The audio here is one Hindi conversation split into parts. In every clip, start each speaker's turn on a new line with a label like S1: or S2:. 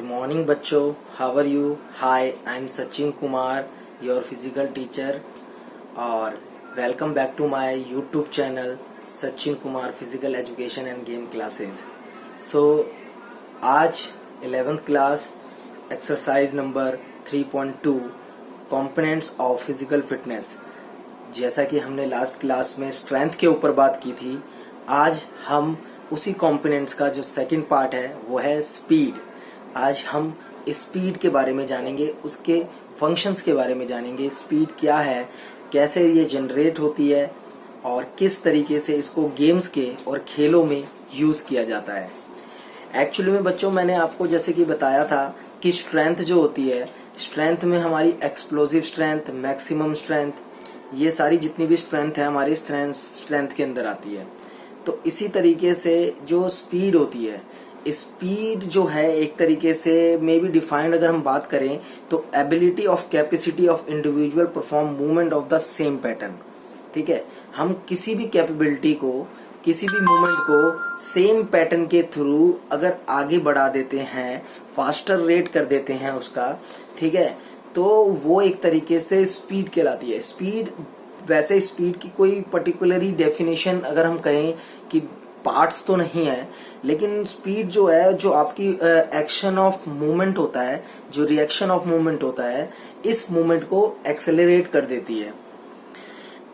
S1: morning बच्चों, how are you? Hi, I'm Sachin Kumar, your physical teacher और welcome back to my YouTube channel Sachin Kumar Physical Education and Game Classes. So आज 11th class exercise number 3.2 components of physical fitness. जैसा कि हमने लास्ट क्लास में स्ट्रेंथ के ऊपर बात की थी, आज हम उसी कंपोनेंट्स का जो सेकंड पार्ट है वो है स्पीड. आज हम स्पीड के बारे में जानेंगे, उसके फंक्शंस के बारे में जानेंगे. स्पीड क्या है, कैसे ये जनरेट होती है और किस तरीके से इसको गेम्स के और खेलों में यूज़ किया जाता है. एक्चुअली में बच्चों मैंने आपको जैसे कि बताया था कि स्ट्रेंथ जो होती है, स्ट्रेंथ में हमारी एक्सप्लोसिव स्ट्रेंथ, मैक्सिमम स्ट्रेंथ, ये सारी जितनी भी स्ट्रेंथ है हमारी स्ट्रेंथ के अंदर आती है. तो इसी तरीके से जो स्पीड होती है, स्पीड जो है एक तरीके से मे बी डिफाइंड अगर हम बात करें तो ability of capacity of individual perform movement of the same pattern. ठीक है, हम किसी भी कैपेबिलिटी को, किसी भी मूवमेंट को सेम पैटर्न के थ्रू अगर आगे बढ़ा देते हैं, फास्टर रेट कर देते हैं उसका, ठीक है, तो वो एक तरीके से स्पीड कहलाती है. स्पीड, वैसे स्पीड की कोई पर्टिकुलरली डेफिनेशन अगर हम कहें कि पार्ट्स तो नहीं है, लेकिन स्पीड जो है, जो आपकी एक्शन ऑफ मूवमेंट होता है, जो रिएक्शन ऑफ मूवमेंट होता है, इस मूवमेंट को एक्सेलरेट कर देती है.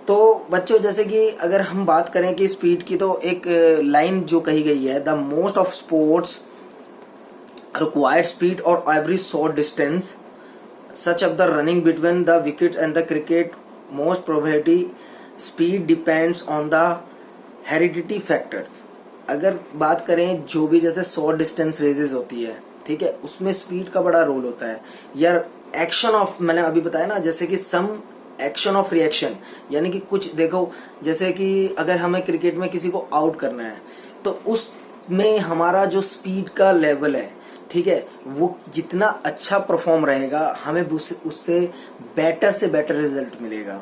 S1: तो बच्चों जैसे कि अगर हम बात करें कि स्पीड की, तो एक लाइन जो कही गई है, the most of sports required speed और every short distance such of the running between the wickets and the cricket, most probability speed depends on the heredity factors. अगर बात करें जो भी जैसे शॉर्ट डिस्टेंस रेसेस होती है, ठीक है, उसमें स्पीड का बड़ा रोल होता है. या एक्शन ऑफ, मैंने अभी बताया ना, जैसे कि सम एक्शन ऑफ रिएक्शन, यानी कि कुछ देखो, जैसे कि अगर हमें क्रिकेट में किसी को आउट करना है तो उसमें हमारा जो स्पीड का लेवल है, ठीक है, वो जितना अच्छा परफॉर्म रहेगा हमें उससे बेटर से बेटर रिजल्ट मिलेगा.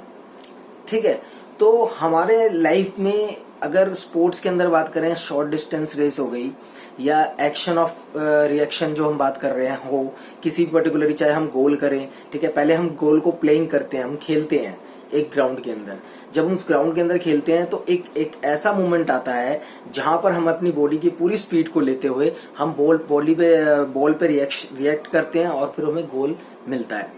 S1: ठीक है, तो हमारे लाइफ में अगर स्पोर्ट्स के अंदर बात करें, शॉर्ट डिस्टेंस रेस हो गई या एक्शन ऑफ रिएक्शन जो हम बात कर रहे हैं हो किसी पर्टिकुलर, चाहे हम गोल करें, ठीक है, पहले हम गोल को प्लेइंग करते हैं, हम खेलते हैं एक ग्राउंड के अंदर. जब हम उस ग्राउंड के अंदर खेलते हैं तो एक ऐसा मोमेंट आता है जहां पर हम अपनी बॉडी की पूरी स्पीड को लेते हुए हम बॉल पे रिएक्ट करते हैं और फिर हमें गोल मिलता है.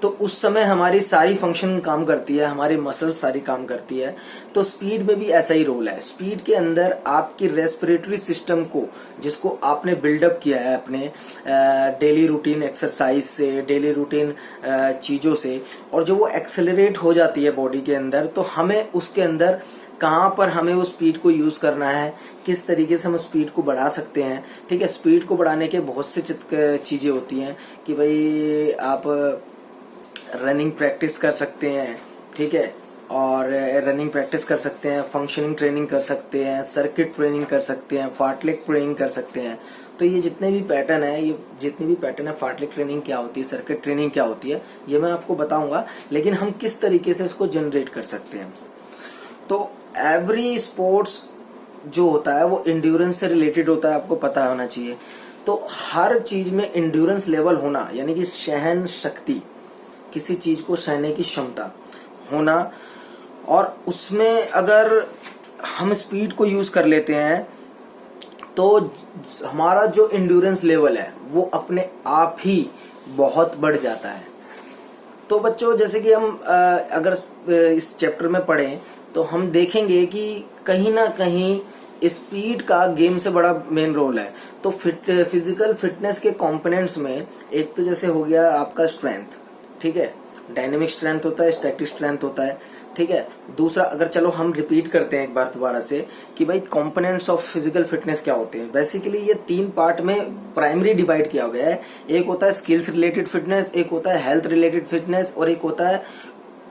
S1: तो उस समय हमारी सारी फंक्शन काम करती है, हमारी मसल्स सारी काम करती है. तो स्पीड में भी ऐसा ही रोल है. स्पीड के अंदर आपकी रेस्पिरेटरी सिस्टम को, जिसको आपने बिल्डअप किया है अपने डेली रूटीन एक्सरसाइज से, डेली रूटीन चीज़ों से, और जो वो एक्सेलरेट हो जाती है बॉडी के अंदर, तो हमें उसके अंदर कहाँ पर हमें उस स्पीड को यूज़ करना है, किस तरीके से हम स्पीड को बढ़ा सकते हैं. ठीक है, स्पीड को बढ़ाने के बहुत से चीज़ें होती हैं कि भाई आप रनिंग प्रैक्टिस कर सकते हैं, ठीक है, और रनिंग प्रैक्टिस कर सकते हैं, फंक्शनिंग ट्रेनिंग कर सकते हैं, सर्किट ट्रेनिंग कर सकते हैं, फार्टलेक ट्रेनिंग कर सकते हैं. तो ये जितने भी पैटर्न है, फार्टलेक ट्रेनिंग क्या होती है, सर्किट ट्रेनिंग क्या होती है, ये मैं आपको बताऊंगा. लेकिन हम किस तरीके से इसको जनरेट कर सकते हैं, तो एवरी स्पोर्ट्स जो होता है वो इंड्योरेंस से रिलेटेड होता है, आपको पता होना चाहिए. तो हर चीज में इंड्योरेंस लेवल होना, यानी कि सहन शक्ति, किसी चीज को सहने की क्षमता होना, और उसमें अगर हम स्पीड को यूज कर लेते हैं तो हमारा जो इंड्योरेंस लेवल है वो अपने आप ही बहुत बढ़ जाता है. तो बच्चों जैसे कि हम अगर इस चैप्टर में पढ़ें तो हम देखेंगे कि कहीं ना कहीं स्पीड का गेम से बड़ा मेन रोल है. तो फिजिकल फिटनेस के कंपोनेंट्स में एक तो जैसे हो गया आपका स्ट्रेंथ, ठीक है, डायनेमिक स्ट्रेंथ होता है, स्टैटिक स्ट्रेंथ होता है, ठीक है. दूसरा, अगर चलो हम रिपीट करते हैं एक बार दोबारा से कि भाई कंपोनेंट्स ऑफ फिजिकल फिटनेस क्या होते हैं. बेसिकली ये तीन पार्ट में प्राइमरी डिवाइड किया गया है. एक होता है स्किल्स रिलेटेड फिटनेस, एक होता है हेल्थ रिलेटेड फिटनेस, और एक होता है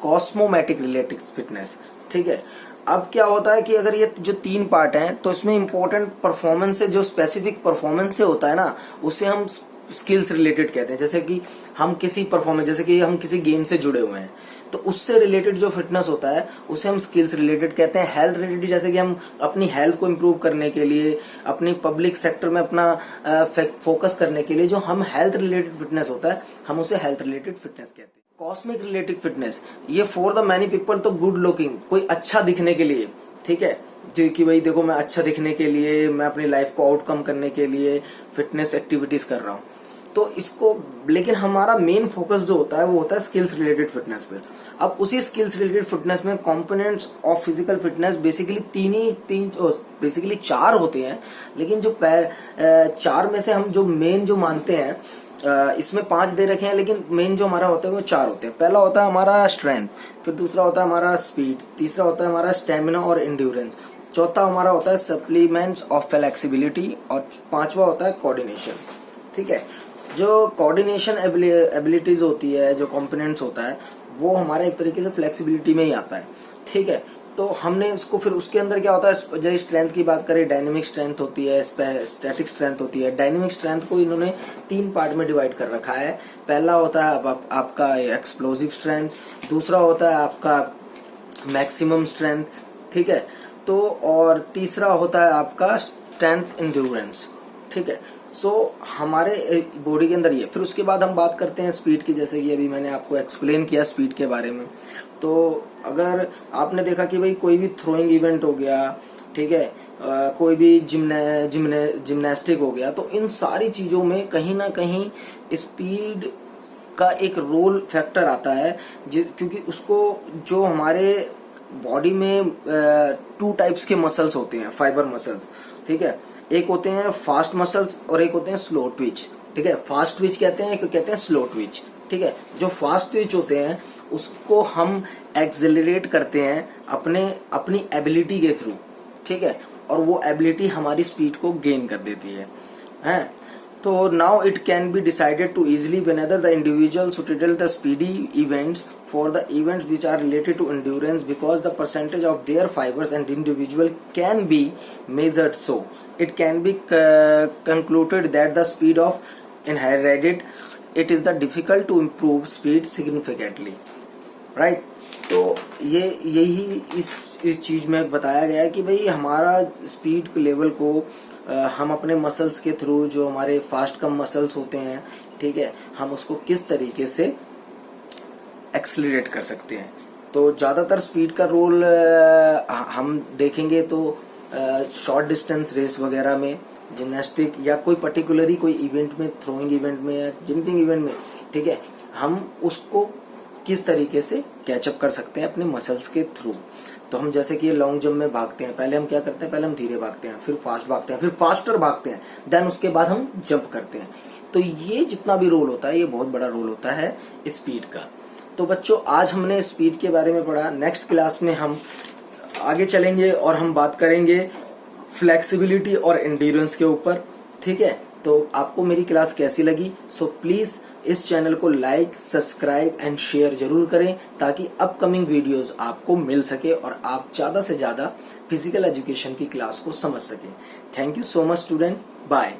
S1: कॉस्मोमैटिक रिलेटेड फिटनेस. ठीक है, अब क्या होता है कि अगर ये जो तीन पार्ट हैं तो इसमें इंपॉर्टेंट परफॉर्मेंस से, जो स्पेसिफिक परफॉर्मेंस से होता है ना, उससे हम स्किल्स रिलेटेड कहते हैं. जैसे कि हम किसी परफॉर्मेंस, जैसे कि हम किसी गेम से जुड़े हुए हैं तो उससे रिलेटेड जो फिटनेस होता है उसे हम स्किल्स रिलेटेड कहते हैं। हेल्थ रिलेटेड जैसे कि हम अपनी हेल्थ को इम्प्रूव करने के लिए, अपनी पब्लिक सेक्टर में अपना फोकस करने के लिए जो हम हेल्थ रिलेटेड फिटनेस होता है हम उसे हेल्थ रिलेटेड फिटनेस कहते हैं। कॉस्मिक रिलेटेड फिटनेस, ये फॉर द मैनी पीपल तो गुड लुकिंग, कोई अच्छा दिखने के लिए, ठीक है, जो कि भाई देखो मैं अच्छा दिखने के लिए, मैं अपनी लाइफ को आउटकम करने के लिए फिटनेस एक्टिविटीज कर रहा हूँ, तो इसको, लेकिन हमारा मेन फोकस जो होता है वो होता है स्किल्स रिलेटेड फिटनेस पे। अब उसी स्किल्स रिलेटेड फिटनेस में components of physical fitness basically चार होते हैं, लेकिन जो चार में से हम जो मेन जो मानते हैं, इसमें 5 दे रखे हैं लेकिन मेन जो हमारा होता है वो 4 होते हैं। पहला होता है हमारा स्ट्रेंथ, फिर दूसरा होता है हमारा स्पीड, तीसरा होता है हमारा स्टेमिना और एंड्योरेंस, चौथा हमारा होता है सप्लीमेंट्स ऑफ फ्लेक्सिबिलिटी, और पांचवा होता है कोऑर्डिनेशन। ठीक है, जो कोऑर्डिनेशन एबिलिटीज होती है, जो कंपोनेंट्स होता है वो हमारा एक तरीके से फ्लेक्सिबिलिटी में ही आता है। ठीक है, तो हमने इसको फिर उसके अंदर क्या होता है, जैसे स्ट्रेंथ की बात करें, डायनेमिक स्ट्रेंथ होती है, स्टैटिक स्ट्रेंथ होती है। डायनेमिक स्ट्रेंथ को इन्होंने 3 पार्ट में डिवाइड कर रखा है। पहला होता है आपका एक्सप्लोसिव स्ट्रेंथ, दूसरा होता है आपका मैक्सिमम स्ट्रेंथ, ठीक है, तो और तीसरा होता है आपका स्ट्रेंथ एंड्योरेंस। ठीक है, सो हमारे बॉडी के अंदर ये, फिर उसके बाद हम बात करते हैं स्पीड की, जैसे कि अभी मैंने आपको एक्सप्लेन किया स्पीड के बारे में। तो अगर आपने देखा कि भाई कोई भी थ्रोइंग इवेंट हो गया, ठीक है, कोई भी जिम्नास्टिक हो गया, तो इन सारी चीज़ों में कहीं ना कहीं स्पीड का एक रोल फैक्टर आता है, क्योंकि उसको जो हमारे बॉडी में 2 टाइप्स के मसल्स होते हैं, फाइबर मसल्स, ठीक है, एक होते हैं फास्ट मसल्स और एक होते हैं स्लो ट्विच। ठीक है, फास्ट ट्विच कहते हैं, कहते हैं स्लो ट्विच। ठीक है, जो फास्ट ट्विच होते हैं उसको हम एक्सेलरेट करते हैं अपनी एबिलिटी के थ्रू। ठीक है, और वो एबिलिटी हमारी स्पीड को गेन कर देती है, हैं? तो now it can be decided to easily whenever the individual suited the speedy events for the events which are related to endurance, because the percentage of their fibers and individual can be measured, so it can be concluded that the speed of inherited it is the difficult to improve speed significantly, right? तो यही इस चीज में बताया गया है कि भाई हमारा स्पीड लेवल को हम अपने मसल्स के थ्रू, जो हमारे फास्ट कम मसल्स होते हैं, ठीक है, हम उसको किस तरीके से एक्सेलरेट कर सकते हैं। तो ज़्यादातर स्पीड का रोल हम देखेंगे तो शॉर्ट डिस्टेंस रेस वगैरह में, जिम्नास्टिक या कोई पर्टिकुलरली कोई इवेंट में, थ्रोइंग इवेंट में या जंपिंग इवेंट में, ठीक है, हम उसको किस तरीके से कैचअप कर सकते हैं अपने मसल्स के थ्रू। तो हम जैसे कि लॉन्ग जंप में भागते हैं, पहले हम क्या करते हैं, पहले हम धीरे भागते हैं, फिर फास्ट भागते हैं, फिर फास्टर भागते हैं, देन उसके बाद हम जंप करते हैं। तो ये जितना भी रोल होता है ये बहुत बड़ा रोल होता है स्पीड का। तो बच्चों, आज हमने स्पीड के बारे में पढ़ा। नेक्स्ट क्लास में हम आगे चलेंगे और हम बात करेंगे फ्लेक्सिबिलिटी और एंड्योरेंस के ऊपर। ठीक है, तो आपको मेरी क्लास कैसी लगी? सो प्लीज़ इस चैनल को लाइक, सब्सक्राइब एंड शेयर जरूर करें, ताकि अपकमिंग वीडियोस आपको मिल सके और आप ज़्यादा से ज़्यादा फिजिकल एजुकेशन की क्लास को समझ सकें। Thank you so much student, bye.